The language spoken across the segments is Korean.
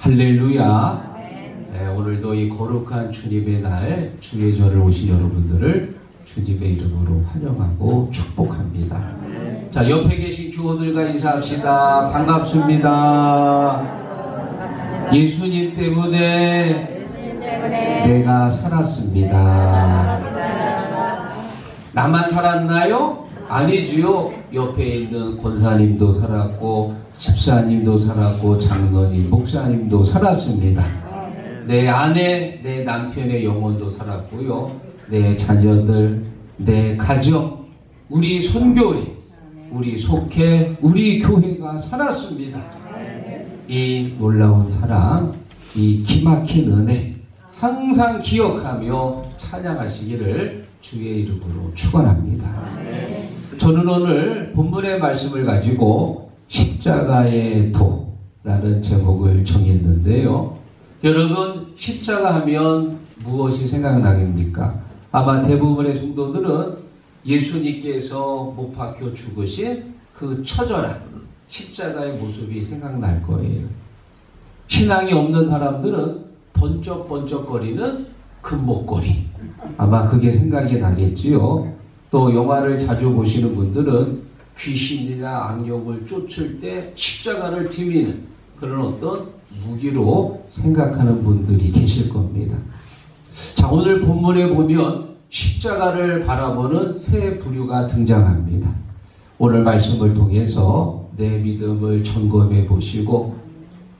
할렐루야. 네, 오늘도 이 거룩한 주님의 날 주의 절을 오신 여러분들을 주님의 이름으로 환영하고 축복합니다. 자, 옆에 계신 교우들과 인사합시다. 반갑습니다. 예수님 때문에 내가 살았습니다. 나만 살았나요? 아니지요. 옆에 있는 권사님도 살았고 집사님도 살았고 장로님, 목사님도 살았습니다. 내 아내, 내 남편의 영혼도 살았고요. 내 자녀들, 내 가정, 우리 손교회, 우리 속회, 우리 교회가 살았습니다. 이 놀라운 사랑, 이 기막힌 은혜 항상 기억하며 찬양하시기를 주의 이름으로 축원합니다. 저는 오늘 본문의 말씀을 가지고 십자가의 도라는 제목을 정했는데요. 여러분, 십자가 하면 무엇이 생각나십니까? 아마 대부분의 성도들은 예수님께서 못 박혀 죽으신 그 처절한 십자가의 모습이 생각날 거예요. 신앙이 없는 사람들은 번쩍번쩍거리는 금목걸이, 아마 그게 생각이 나겠지요. 또 영화를 자주 보시는 분들은 귀신이나 악령을 쫓을 때 십자가를 디미는 그런 어떤 무기로 생각하는 분들이 계실 겁니다. 자, 오늘 본문에 보면 십자가를 바라보는 세 부류가 등장합니다. 오늘 말씀을 통해서 내 믿음을 점검해 보시고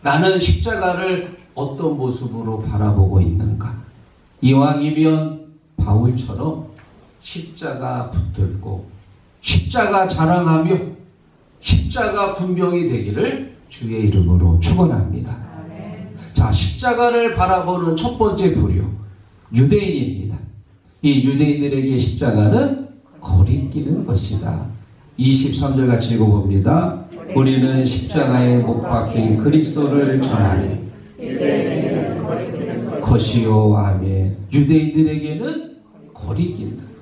나는 십자가를 어떤 모습으로 바라보고 있는가? 이왕이면 바울처럼 십자가 붙들고 십자가 자랑하며 십자가 군병이 되기를 주의 이름으로 축원합니다. 자, 십자가를 바라보는 첫 번째 부류, 유대인입니다. 이 유대인들에게 십자가는 거리끼는 것이다. 23절 같이 읽어봅니다. 우리는 십자가에 못 박힌 그리스도를 전하니 것이요. 아멘. 유대인들에게는 거리낀다.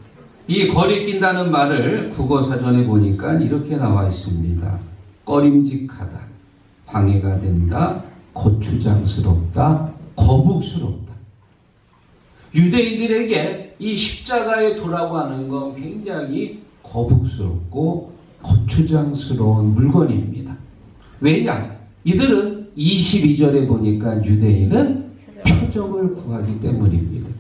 이 거리낀다는 말을 국어사전에 보니까 이렇게 나와 있습니다. 꺼림직하다, 방해가 된다, 거추장스럽다, 거북스럽다. 유대인들에게 이 십자가의 도라고 하는 건 굉장히 거북스럽고 거추장스러운 물건입니다. 왜냐? 이들은 22절에 보니까 유대인은 표적을 구하기 때문입니다.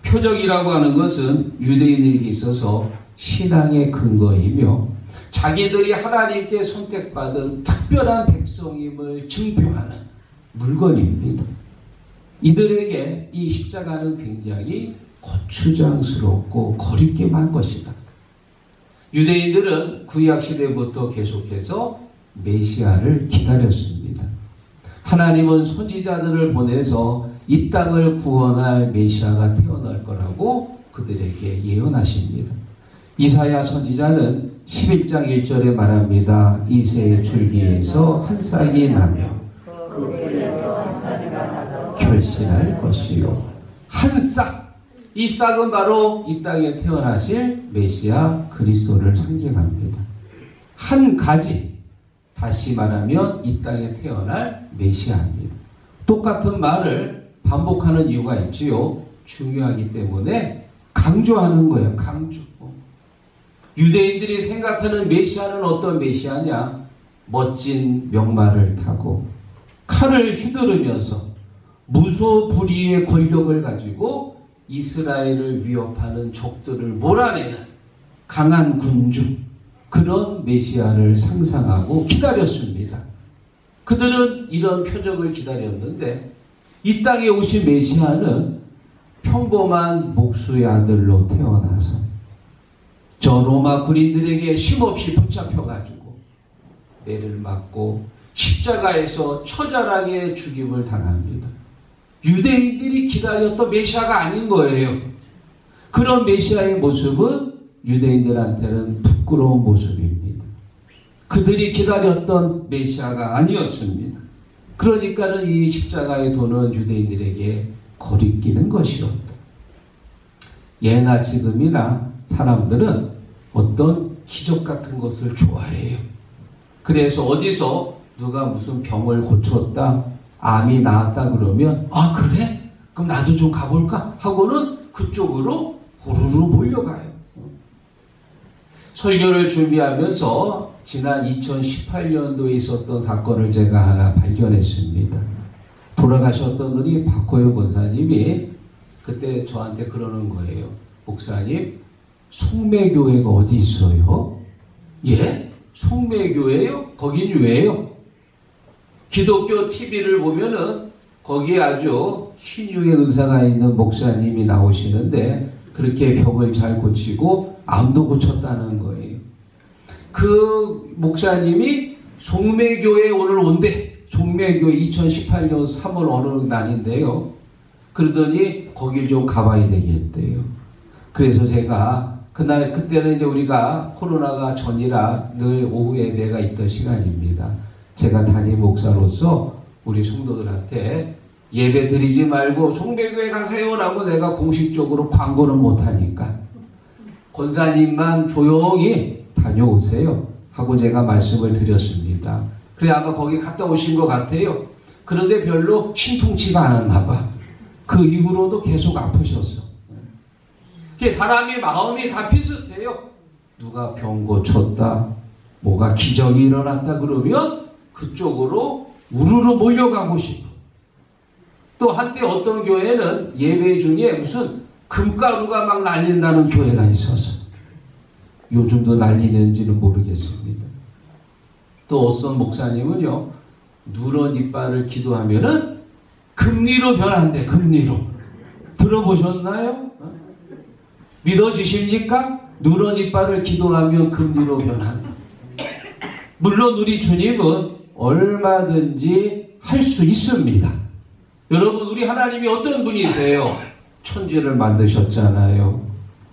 표적이라고 하는 것은 유대인에게 있어서 신앙의 근거이며 자기들이 하나님께 선택받은 특별한 백성임을 증표하는 물건입니다. 이들에게 이 십자가는 굉장히 거추장스럽고 거리낌한 것이다. 유대인들은 구약시대부터 계속해서 메시아를 기다렸습니다. 하나님은 선지자들을 보내서 이 땅을 구원할 메시아가 태어날 거라고 그들에게 예언하십니다. 이사야 선지자는 11장 1절에 말합니다. 이새의 줄기에서 한 싹이 나며 결실할 것이요. 한 싹! 이 싹은 바로 이 땅에 태어나실 메시아 그리스도를 상징합니다. 한 가지, 다시 말하면 이 땅에 태어날 메시아입니다. 똑같은 말을 반복하는 이유가 있지요. 중요하기 때문에 강조하는 거예요. 강조. 유대인들이 생각하는 메시아는 어떤 메시아냐? 멋진 명마를 타고 칼을 휘두르면서 무소불위의 권력을 가지고 이스라엘을 위협하는 적들을 몰아내는 강한 군주, 그런 메시아를 상상하고 기다렸습니다. 그들은 이런 표적을 기다렸는데 이 땅에 오신 메시아는 평범한 목수의 아들로 태어나서 저 로마 군인들에게 힘없이 붙잡혀가지고 매를 맞고 십자가에서 처절하게 죽임을 당합니다. 유대인들이 기다렸던 메시아가 아닌 거예요. 그런 메시아의 모습은 유대인들한테는 부끄러운 모습입니다. 그들이 기다렸던 메시아가 아니었습니다. 그러니까는 이 십자가의 도는 유대인들에게 거리끼는 것이었다. 예나 지금이나 사람들은 어떤 기적 같은 것을 좋아해요. 그래서 어디서 누가 무슨 병을 고쳤다, 암이 나았다 그러면 아 그래? 그럼 나도 좀 가볼까? 하고는 그쪽으로 후루루 몰려가요. 설교를 준비하면서 지난 2018년도에 있었던 사건을 제가 하나 발견했습니다. 돌아가셨던 분이 박호영 권사님이 그때 저한테 그러는 거예요. 목사님, 송매교회가 어디 있어요? 예? 송매교회요? 거긴 왜요? 기독교 TV를 보면은 거기에 아주 신유의 은사가 있는 목사님이 나오시는데 그렇게 병을 잘 고치고 암도 고쳤다는 거예요. 그 목사님이 송매교회에 오늘 온대. 송매교회 2018년 3월 어느 날인데요. 그러더니 거길 좀 가봐야 되겠대요. 그래서 제가 그때는 이제 우리가 코로나가 전이라 늘 오후 예배가 있던 시간입니다. 제가 담임 목사로서 우리 성도들한테 예배 드리지 말고 송배교회 가세요라고 내가 공식적으로 광고는 못하니까 권사님만 조용히 다녀오세요 하고 제가 말씀을 드렸습니다. 그래 아마 거기 갔다 오신 것 같아요. 그런데 별로 신통치가 않았나 봐. 그 이후로도 계속 아프셨어. 사람이 마음이 다 비슷해요. 누가 병 고쳤다, 뭐가 기적이 일어났다 그러면 그쪽으로 우르르 몰려가고 싶어. 또 한때 어떤 교회는 예배 중에 무슨 금가루가 막 날린다는 교회가 있어서 요즘도 날리는지는 모르겠습니다. 또 어떤 목사님은요, 누런 이빨을 기도하면은 금리로 변한대. 금리로. 들어보셨나요? 믿어지십니까? 누런 이빨을 기도하면 금리로 변한다. 물론 우리 주님은 얼마든지 할 수 있습니다. 여러분, 우리 하나님이 어떤 분이세요? 천지를 만드셨잖아요.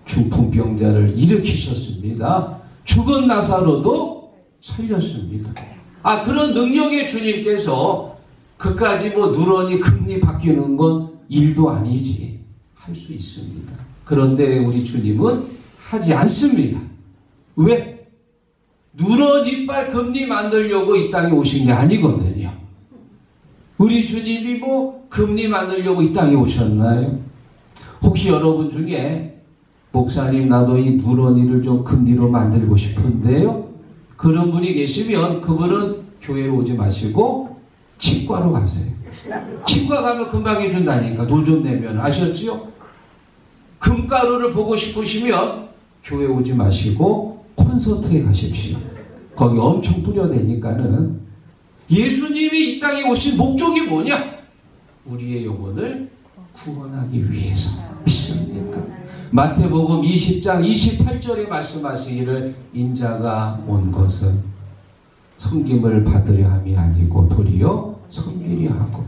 중풍병자를 일으키셨습니다. 죽은 나사로도 살렸습니다. 그런 능력의 주님께서 그까지 누런이 금리 바뀌는 건 일도 아니지. 할 수 있습니다. 그런데 우리 주님은 하지 않습니다. 왜? 누런 이빨 금리 만들려고 이 땅에 오신 게 아니거든요. 우리 주님이 금리 만들려고 이 땅에 오셨나요? 혹시 여러분 중에 목사님 나도 이 누런이를 좀 금리로 만들고 싶은데요? 그런 분이 계시면 그분은 교회로 오지 마시고 치과로 가세요. 치과 가면 금방 해준다니까. 돈 좀 내면. 아셨지요? 금가루를 보고 싶으시면 교회 오지 마시고 콘서트에 가십시오. 거기 엄청 뿌려대니까는. 예수님이 이 땅에 오신 목적이 뭐냐? 우리의 영혼을 구원하기 위해서. 믿습니까? 마태복음 20장 28절에 말씀하시기를 인자가 온 것은 섬김을 받으려 함이 아니고 도리어 섬기려 하고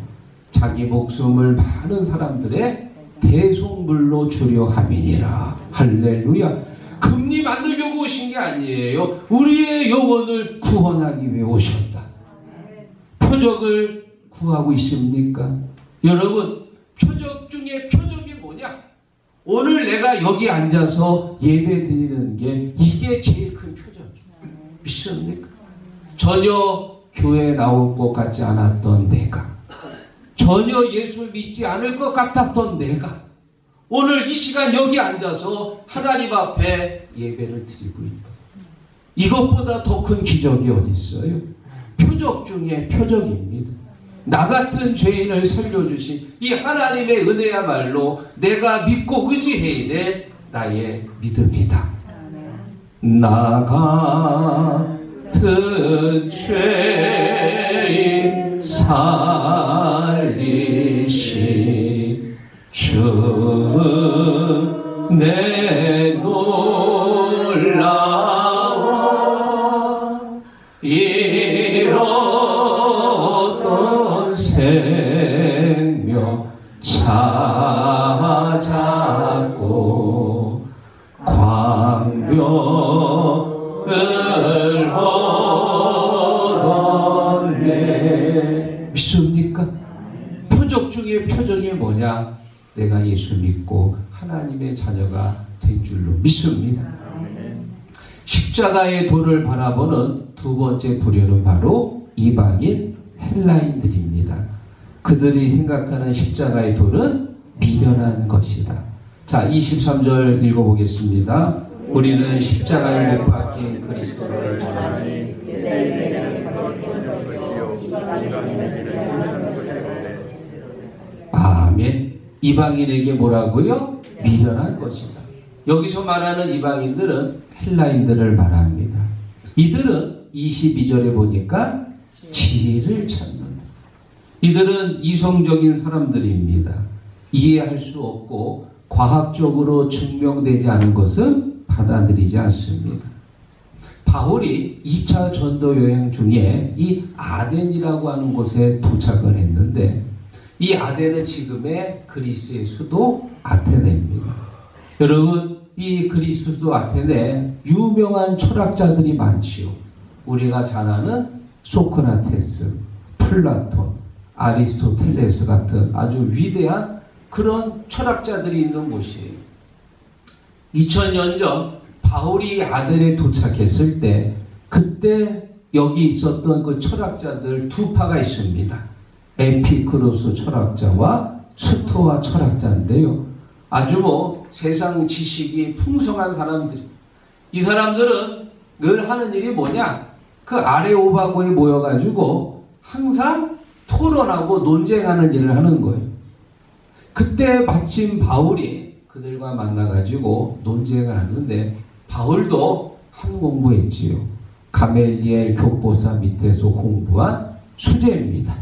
자기 목숨을 많은 사람들의 대속물로 주려 함이니라. 할렐루야. 금리 만들려고 오신 게 아니에요. 우리의 영혼을 구원하기 위해 오셨다. 표적을 구하고 있습니까? 여러분, 표적 중에 표적이 뭐냐? 오늘 내가 여기 앉아서 예배 드리는 게 이게 제일 큰 표적이에요. 믿습니까? 전혀 교회에 나올 것 같지 않았던 내가, 전혀 예수를 믿지 않을 것 같았던 내가 오늘 이 시간 여기 앉아서 하나님 앞에 예배를 드리고 있다. 이것보다 더 큰 기적이 어디 있어요? 표적 중에 표적입니다. 나 같은 죄인을 살려주신 이 하나님의 은혜야말로 내가 믿고 의지해야 될 나의 믿음이다. 나 같은 죄인 살리신 주 내 놀라운 잃었던 생명 찾았고 광명을 얻었네. 믿습니까? 표적 중에 표적이 뭐냐? 내가 예수 믿고 하나님의 자녀가 된 줄로 믿습니다. 십자가의 도를 바라보는 두 번째 부류는 바로 이방인 헬라인들입니다. 그들이 생각하는 십자가의 돌은 미련한 것이다. 자, 23절 읽어보겠습니다. 우리는 십자가에 못 박힌 그리스도를 전하니 아멘. 이방인에게 뭐라고요? 미련한 것이다. 여기서 말하는 이방인들은 헬라인들을 말합니다. 이들은 22절에 보니까 지혜를 찾는다. 이들은 이성적인 사람들입니다. 이해할 수 없고 과학적으로 증명되지 않은 것은 받아들이지 않습니다. 바울이 2차 전도 여행 중에 이 아덴이라고 하는 곳에 도착을 했는데, 이 아덴은 지금의 그리스의 수도 아테네입니다. 여러분, 이 그리스 수도 아테네에 유명한 철학자들이 많지요. 우리가 잘 아는 소크라테스, 플라톤, 아리스토텔레스 같은 아주 위대한 그런 철학자들이 있는 곳이에요. 2000년 전 바울이 아덴에 도착했을 때, 그때 여기 있었던 그 철학자들 두 파가 있습니다. 에피쿠로스 철학자와 스토아 철학자인데요. 아주 세상 지식이 풍성한 사람들. 이 사람들은 늘 하는 일이 뭐냐? 그 아레오바고에 모여가지고 항상 토론하고 논쟁하는 일을 하는 거예요. 그때 마침 바울이 그들과 만나가지고 논쟁을 하는데, 바울도 한 공부했지요. 가멜리엘 교보사 밑에서 공부한 수제입니다.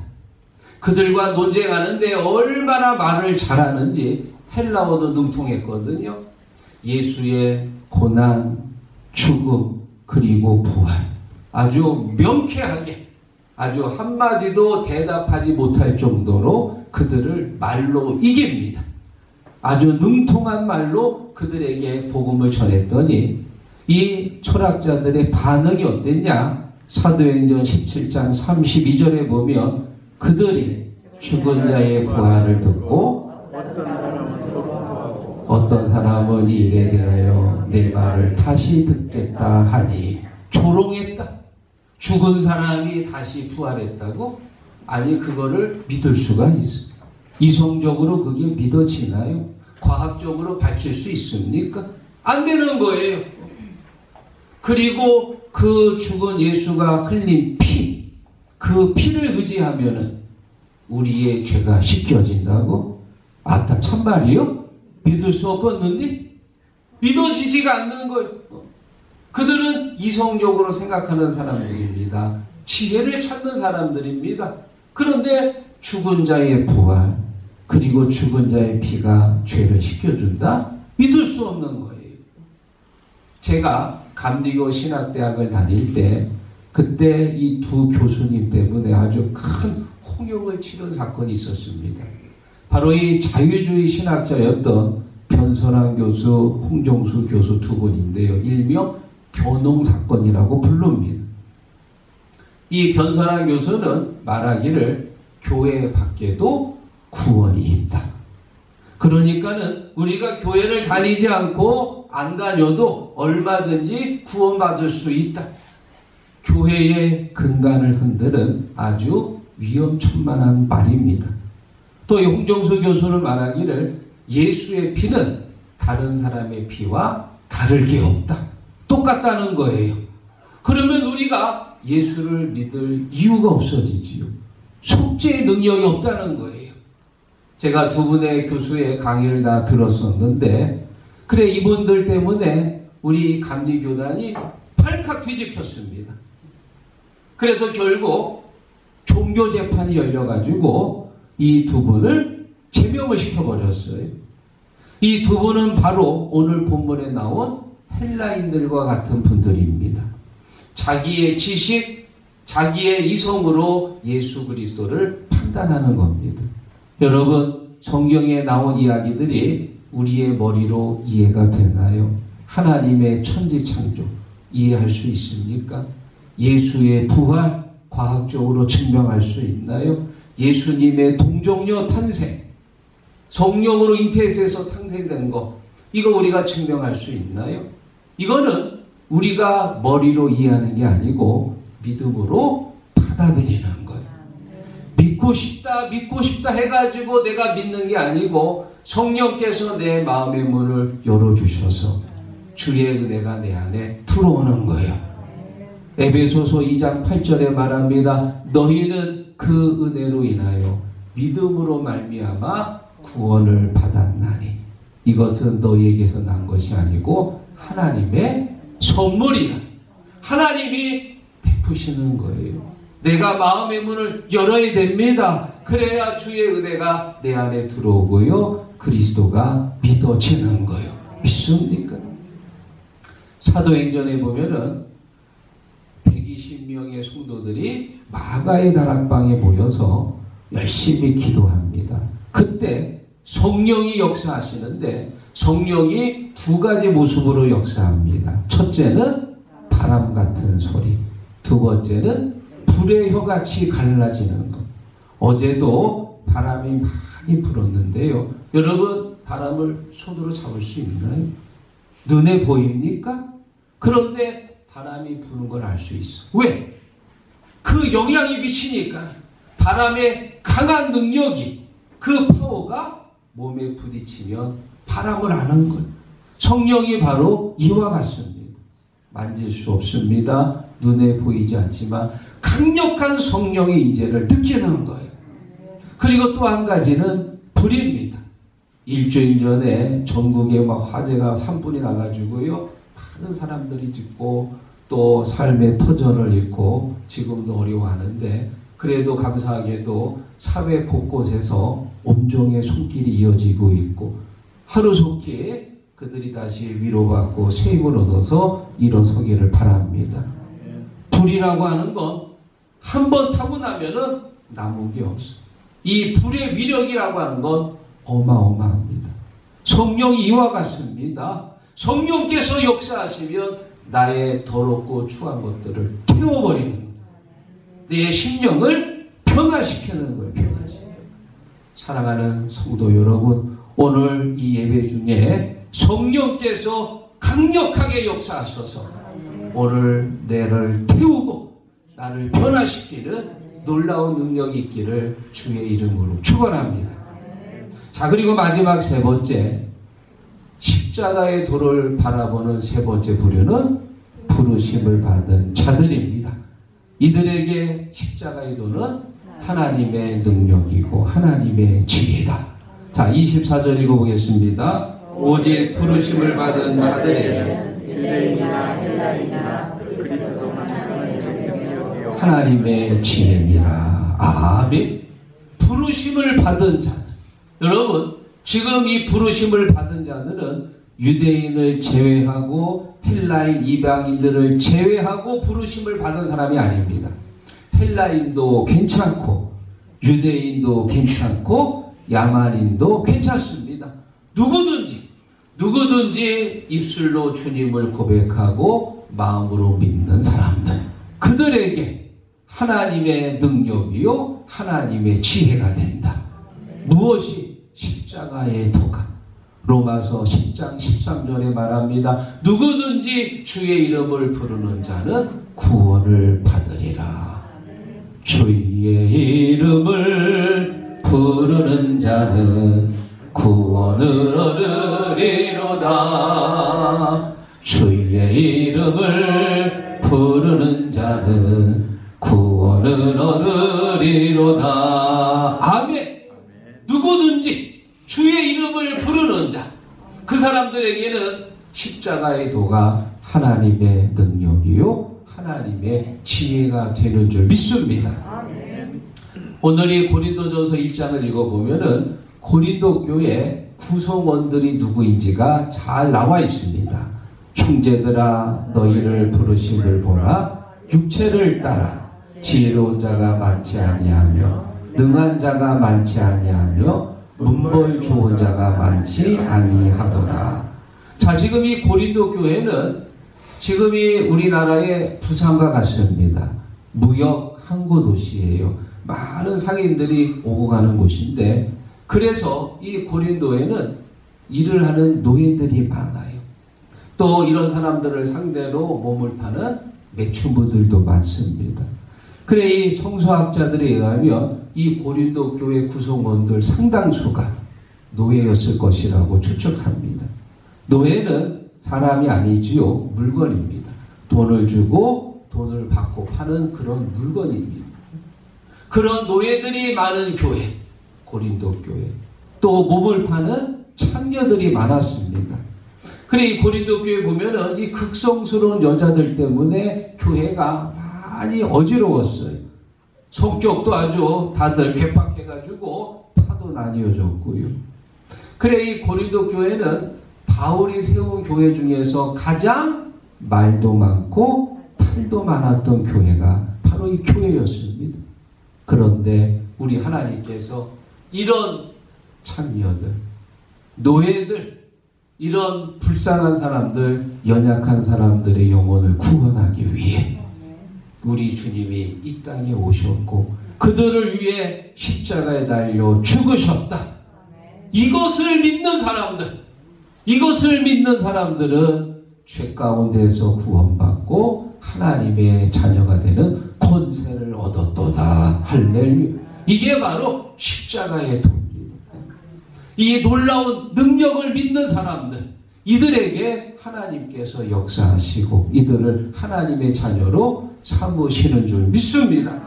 그들과 논쟁하는데 얼마나 말을 잘하는지 헬라어도 능통했거든요. 예수의 고난, 죽음, 그리고 부활. 아주 명쾌하게, 아주 한마디도 대답하지 못할 정도로 그들을 말로 이깁니다. 아주 능통한 말로 그들에게 복음을 전했더니 이 철학자들의 반응이 어땠냐? 사도행전 17장 32절에 보면 그들이 죽은 자의 부활을 듣고 어떤 사람은 이에 대하여 내 말을 다시 듣겠다 하니 조롱했다. 죽은 사람이 다시 부활했다고? 아니, 그거를 믿을 수가 있어. 이성적으로 그게 믿어지나요? 과학적으로 밝힐 수 있습니까? 안 되는 거예요. 그리고 그 죽은 예수가 흘린 피, 그 피를 의지하면은 우리의 죄가 씻겨진다고? 아따, 참말이요? 믿을 수 없었는데? 믿어지지가 않는 거예요. 그들은 이성적으로 생각하는 사람들입니다. 지혜를 찾는 사람들입니다. 그런데 죽은 자의 부활, 그리고 죽은 자의 피가 죄를 씻겨준다? 믿을 수 없는 거예요. 제가 감리교 신학대학을 다닐 때, 그때 이 두 교수님 때문에 아주 큰 홍역을 치른 사건이 있었습니다. 바로 이 자유주의 신학자였던 변선한 교수, 홍정수 교수 두 분인데요. 일명 변홍 사건이라고 부릅니다. 이 변선한 교수는 말하기를 교회 밖에도 구원이 있다. 그러니까는 우리가 교회를 다니지 않고 안 다녀도 얼마든지 구원받을 수 있다. 교회의 근간을 흔드는 아주 위험천만한 말입니다. 또 이 홍정수 교수는 말하기를 예수의 피는 다른 사람의 피와 다를 게 없다. 똑같다는 거예요. 그러면 우리가 예수를 믿을 이유가 없어지지요. 속죄의 능력이 없다는 거예요. 제가 두 분의 교수의 강의를 다 들었었는데, 그래, 이분들 때문에 우리 감리교단이 팔칵 뒤집혔습니다. 그래서 결국 종교재판이 열려가지고 이 두 분을 제명을 시켜버렸어요. 이 두 분은 바로 오늘 본문에 나온 헬라인들과 같은 분들입니다. 자기의 지식, 자기의 이성으로 예수 그리스도를 판단하는 겁니다. 여러분, 성경에 나온 이야기들이 우리의 머리로 이해가 되나요? 하나님의 천지창조 이해할 수 있습니까? 예수의 부활 과학적으로 증명할 수 있나요? 예수님의 동정녀 탄생, 성령으로 잉태에서 탄생된 것, 이거 우리가 증명할 수 있나요? 이거는 우리가 머리로 이해하는 게 아니고 믿음으로 받아들이는 거예요. 믿고 믿고 싶다 해가지고 내가 믿는 게 아니고 성령께서 내 마음의 문을 열어주셔서 주의 은혜가 내 안에 들어오는 거예요. 에베소서 2장 8절에 말합니다. 너희는 그 은혜로 인하여 믿음으로 말미암아 구원을 받았나니 이것은 너희에게서 난 것이 아니고 하나님의 선물이라. 하나님이 베푸시는 거예요. 내가 마음의 문을 열어야 됩니다. 그래야 주의 은혜가 내 안에 들어오고요. 그리스도가 믿어지는 거예요. 믿습니까? 사도행전에 보면은 120명의 성도들이 마가의 다락방에 모여서 열심히 기도합니다. 그때 성령이 역사하시는데 성령이 두 가지 모습으로 역사합니다. 첫째는 바람 같은 소리, 두 번째는 불의 혀같이 갈라지는 것. 어제도 바람이 많이 불었는데요. 여러분, 바람을 손으로 잡을 수 있나요? 눈에 보입니까? 그런데 바람이 부는 걸 알 수 있어. 왜? 그 영향이 미치니까 바람의 강한 능력이, 그 파워가 몸에 부딪히면 바람을 아는 거예요. 성령이 바로 이와 같습니다. 만질 수 없습니다. 눈에 보이지 않지만 강력한 성령의 임재를 느끼는 거예요. 그리고 또 한 가지는 불입니다. 일주일 전에 전국에 막 화재가 산불이 나가지고요. 많은 사람들이 죽고 또 삶의 터전을 잃고 지금도 어려워하는데 그래도 감사하게도 사회 곳곳에서 온종의 손길이 이어지고 있고 하루속히 그들이 다시 위로받고 새 힘을 얻어서 일어서기를 바랍니다. 불이라고 하는 건 한 번 타고 나면은 남은 게 없어. 이 불의 위력이라고 하는 건 어마어마합니다. 성령이 이와 같습니다. 성령께서 역사하시면 나의 더럽고 추한 것들을 태워버리는 거예요. 내 심령을 변화시키는 거예요. 변화시켜요. 사랑하는 성도 여러분, 오늘 이 예배 중에 성령께서 강력하게 역사하셔서 오늘 내를 태우고 나를 변화시키는 놀라운 능력이 있기를 주의 이름으로 축원합니다. 자, 그리고 마지막 세 번째, 십자가의 도를 바라보는 세 번째 부류는 부르심을 받은 자들입니다. 이들에게 십자가의 도는 하나님의 능력이고 하나님의 지혜다. 자, 24절 읽어보겠습니다. 오직 부르심을 받은 자들에게 하나님의 지혜니라. 아멘. 부르심을 받은 자들. 여러분, 지금 이 부르심을 받은 자들은 유대인을 제외하고 헬라인 이방인들을 제외하고 부르심을 받은 사람이 아닙니다. 헬라인도 괜찮고 유대인도 괜찮고 야만인도 괜찮습니다. 누구든지 입술로 주님을 고백하고 마음으로 믿는 사람들, 그들에게 하나님의 능력이요 하나님의 지혜가 된다. 무엇이? 십자가의 도가. 로마서 10장 13절에 말합니다. 누구든지 주의 이름을 부르는 자는 구원을 받으리라. 주의 이름을 부르는 자는 구원을 얻으리로다. 주의 이름을 부르는 자는 구원을 얻으리로다. 아멘. 누구든지 주의 이름을 부르는 자, 그 사람들에게는 십자가의 도가 하나님의 능력이요 하나님의 지혜가 되는 줄 믿습니다. 오늘 이 고린도전서 1장을 읽어보면은 고린도 교회 구성원들이 누구인지가 잘 나와 있습니다. 형제들아 너희를 부르심을 보라. 육체를 따라 지혜로운 자가 많지 아니하며 능한 자가 많지 아니하며 문벌 좋은 자가 많지 아니하도다. 자, 지금 이 고린도 교회는 지금이 우리나라의 부산과 같습니다. 무역 항구 도시예요. 많은 상인들이 오고 가는 곳인데, 그래서 이 고린도에는 일을 하는 노예들이 많아요. 또 이런 사람들을 상대로 몸을 파는 매춘부들도 많습니다. 그래 이 성서학자들에 의하면 이 고린도 교회 구성원들 상당수가 노예였을 것이라고 추측합니다. 노예는 사람이 아니지요. 물건입니다. 돈을 주고 돈을 받고 파는 그런 물건입니다. 그런 노예들이 많은 교회, 고린도 교회. 또 몸을 파는 창녀들이 많았습니다. 그래 이 고린도 교회 보면은 이 극성스러운 여자들 때문에 교회가 많이 어지러웠어요. 성격도 아주 다들 괴팍해가지고 파도 나뉘어졌고요. 그래 이 고린도 교회는 바울이 세운 교회 중에서 가장 말도 많고 탈도 많았던 교회가 바로 이 교회였습니다. 그런데 우리 하나님께서 이런 창녀들, 노예들, 이런 불쌍한 사람들, 연약한 사람들의 영혼을 구원하기 위해 우리 주님이 이 땅에 오셨고 그들을 위해 십자가에 달려 죽으셨다. 이것을 믿는 사람들은 죄 가운데서 구원받고 하나님의 자녀가 되는 권세를 얻었도다. 할렐루야. 이게 바로 십자가의 도입니다. 이 놀라운 능력을 믿는 사람들, 이들에게 하나님께서 역사하시고 이들을 하나님의 자녀로 삼으시는 줄 믿습니다.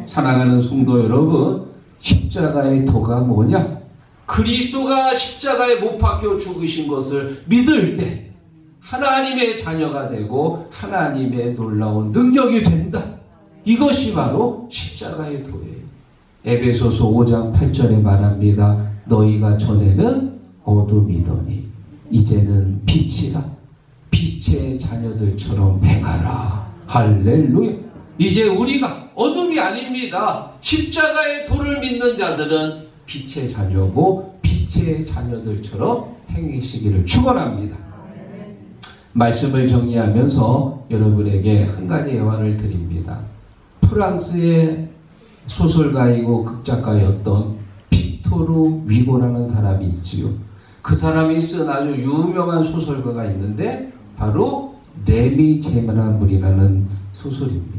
사랑하는 성도 여러분, 십자가의 도가 뭐냐? 그리스도가 십자가에 못 박혀 죽으신 것을 믿을 때 하나님의 자녀가 되고 하나님의 놀라운 능력이 된다. 이것이 바로 십자가의 도예요. 에베소서 5장 8절에 말합니다. 너희가 전에는 어둠이더니 이제는 빛이라. 빛의 자녀들처럼 행하라. 할렐루야. 이제 우리가 어둠이 아닙니다. 십자가의 도를 믿는 자들은 빛의 자녀고 빛의 자녀들처럼 행하시기를 축원합니다. 말씀을 정리하면서 여러분에게 한 가지 예화를 드립니다. 프랑스의 소설가이고 극작가였던 빅토르 위고라는 사람이 있지요. 그 사람이 쓴 아주 유명한 소설가가 있는데 바로 레미제라블이라는 소설입니다.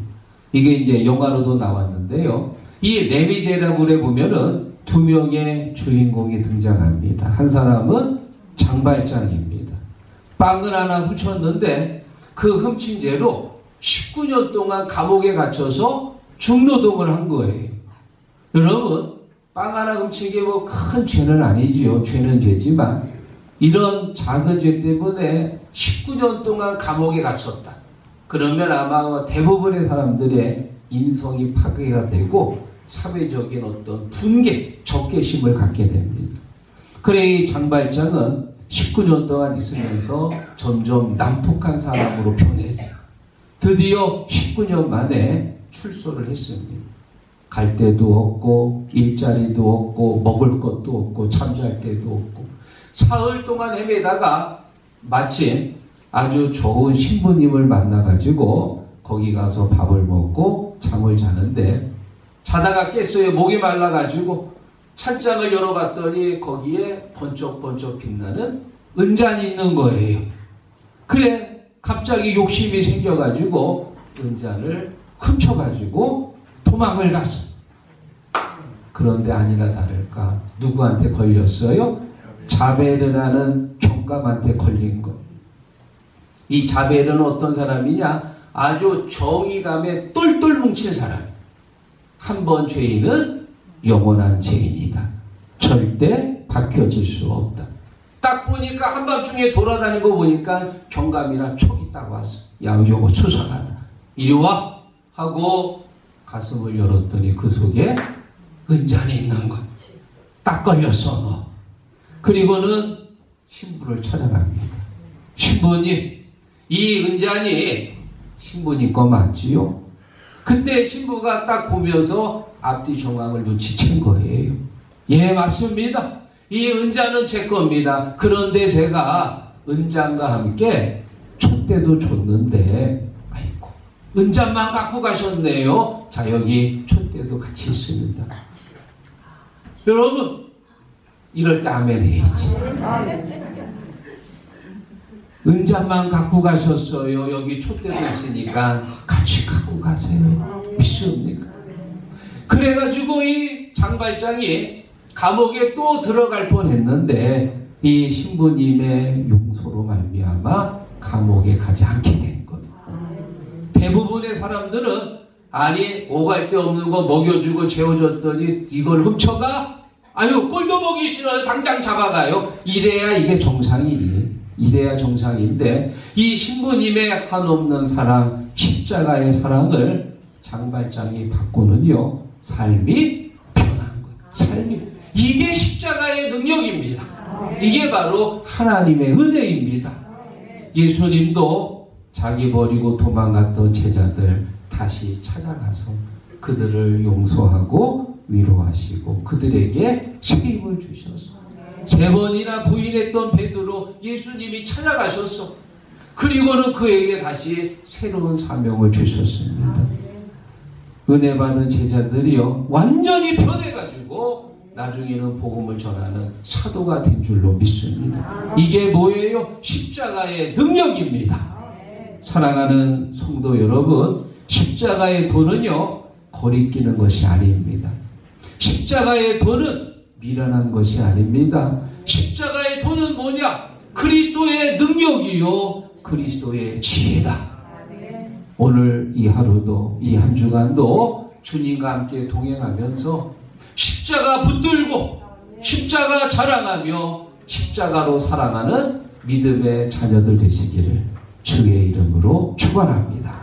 이게 이제 영화로도 나왔는데요. 이 레미제라블에 보면은 두 명의 주인공이 등장합니다. 한 사람은 장발장입니다. 빵을 하나 훔쳤는데 그 훔친 죄로 19년 동안 감옥에 갇혀서 중노동을 한 거예요. 여러분, 빵 하나 훔친 게 뭐 큰 죄는 아니지요. 죄는 죄지만 이런 작은 죄 때문에 19년 동안 감옥에 갇혔다. 그러면 아마 대부분의 사람들의 인성이 파괴가 되고 사회적인 어떤 분개, 적개심을 갖게 됩니다. 그래 이 장발장은 19년 동안 있으면서 점점 난폭한 사람으로 변했어요. 드디어 19년 만에 출소를 했습니다. 갈 데도 없고 일자리도 없고 먹을 것도 없고 잠잘 데도 없고 사흘 동안 헤매다가 마침 아주 좋은 신부님을 만나가지고 거기 가서 밥을 먹고 잠을 자는데 자다가 깼어요. 목이 말라가지고 찬장을 열어봤더니 거기에 번쩍번쩍 빛나는 은잔이 있는 거예요. 그래 갑자기 욕심이 생겨가지고 은잔을 훔쳐가지고 도망을 갔어. 그런데 아니나 다를까 누구한테 걸렸어요? 자베르라는 경감한테 걸린 거. 이 자베르는 어떤 사람이냐? 아주 정의감에 똘똘 뭉친 사람. 한 번 죄인은 영원한 죄인이다. 절대 밝혀질 수 없다. 딱 보니까 한밤중에 돌아다니고 보니까 경감이나 촉이 딱 왔어. 야, 요거 수상하다. 이리 와! 하고 가슴을 열었더니 그 속에 은잔이 있는 거. 딱 걸렸어, 너. 그리고는 신부를 찾아갑니다. 신부님, 이 은잔이 신부님 거 맞지요? 그때 신부가 딱 보면서 앞뒤 정황을 눈치챈 거예요. 예, 맞습니다. 이 은잔은 제 겁니다. 그런데 제가 은잔과 함께 촛대도 줬는데 아이고 은잔만 갖고 가셨네요. 자, 여기 촛대도 같이 있습니다. 여러분, 이럴 때 아멘 해야지. 은잔만 갖고 가셨어요. 여기 촛대도 있으니까 같이 갖고 가세요. 믿습니까? 그래가지고 이 장발장이 감옥에 또 들어갈 뻔했는데 이 신부님의 용서로 말미암아 감옥에 가지 않게 된 것. 대부분의 사람들은 아니 오갈 데 없는 거 먹여주고 재워줬더니 이걸 훔쳐가? 아유 꼴도 보기 싫어요. 당장 잡아가요. 이래야 이게 정상이지. 이래야 정상인데 이 신부님의 한없는 사랑, 십자가의 사랑을 장발장이 받고는요 삶이 변한 거예요. 삶이 이게 십자가의 능력입니다. 이게 바로 하나님의 은혜입니다. 예수님도 자기 버리고 도망갔던 제자들 다시 찾아가서 그들을 용서하고 위로하시고 그들에게 책임을 주셔서 3번이나 부인했던 베드로 예수님이 찾아가셨어. 그리고는 그에게 다시 새로운 사명을 주셨습니다. 은혜 받은 제자들이요 완전히 변해가지고 나중에는 복음을 전하는 사도가 된 줄로 믿습니다. 이게 뭐예요? 십자가의 능력입니다. 사랑하는 성도 여러분, 십자가의 도는요 거리끼는 것이 아닙니다. 십자가의 도는 미련한 것이 아닙니다. 십자가의 도는 뭐냐? 그리스도의 능력이요 그리스도의 지혜다. 오늘 이 하루도 이 한 주간도 주님과 함께 동행하면서 십자가 붙들고 십자가 자랑하며 십자가로 살아가는 믿음의 자녀들 되시기를 주의 이름으로 축원합니다.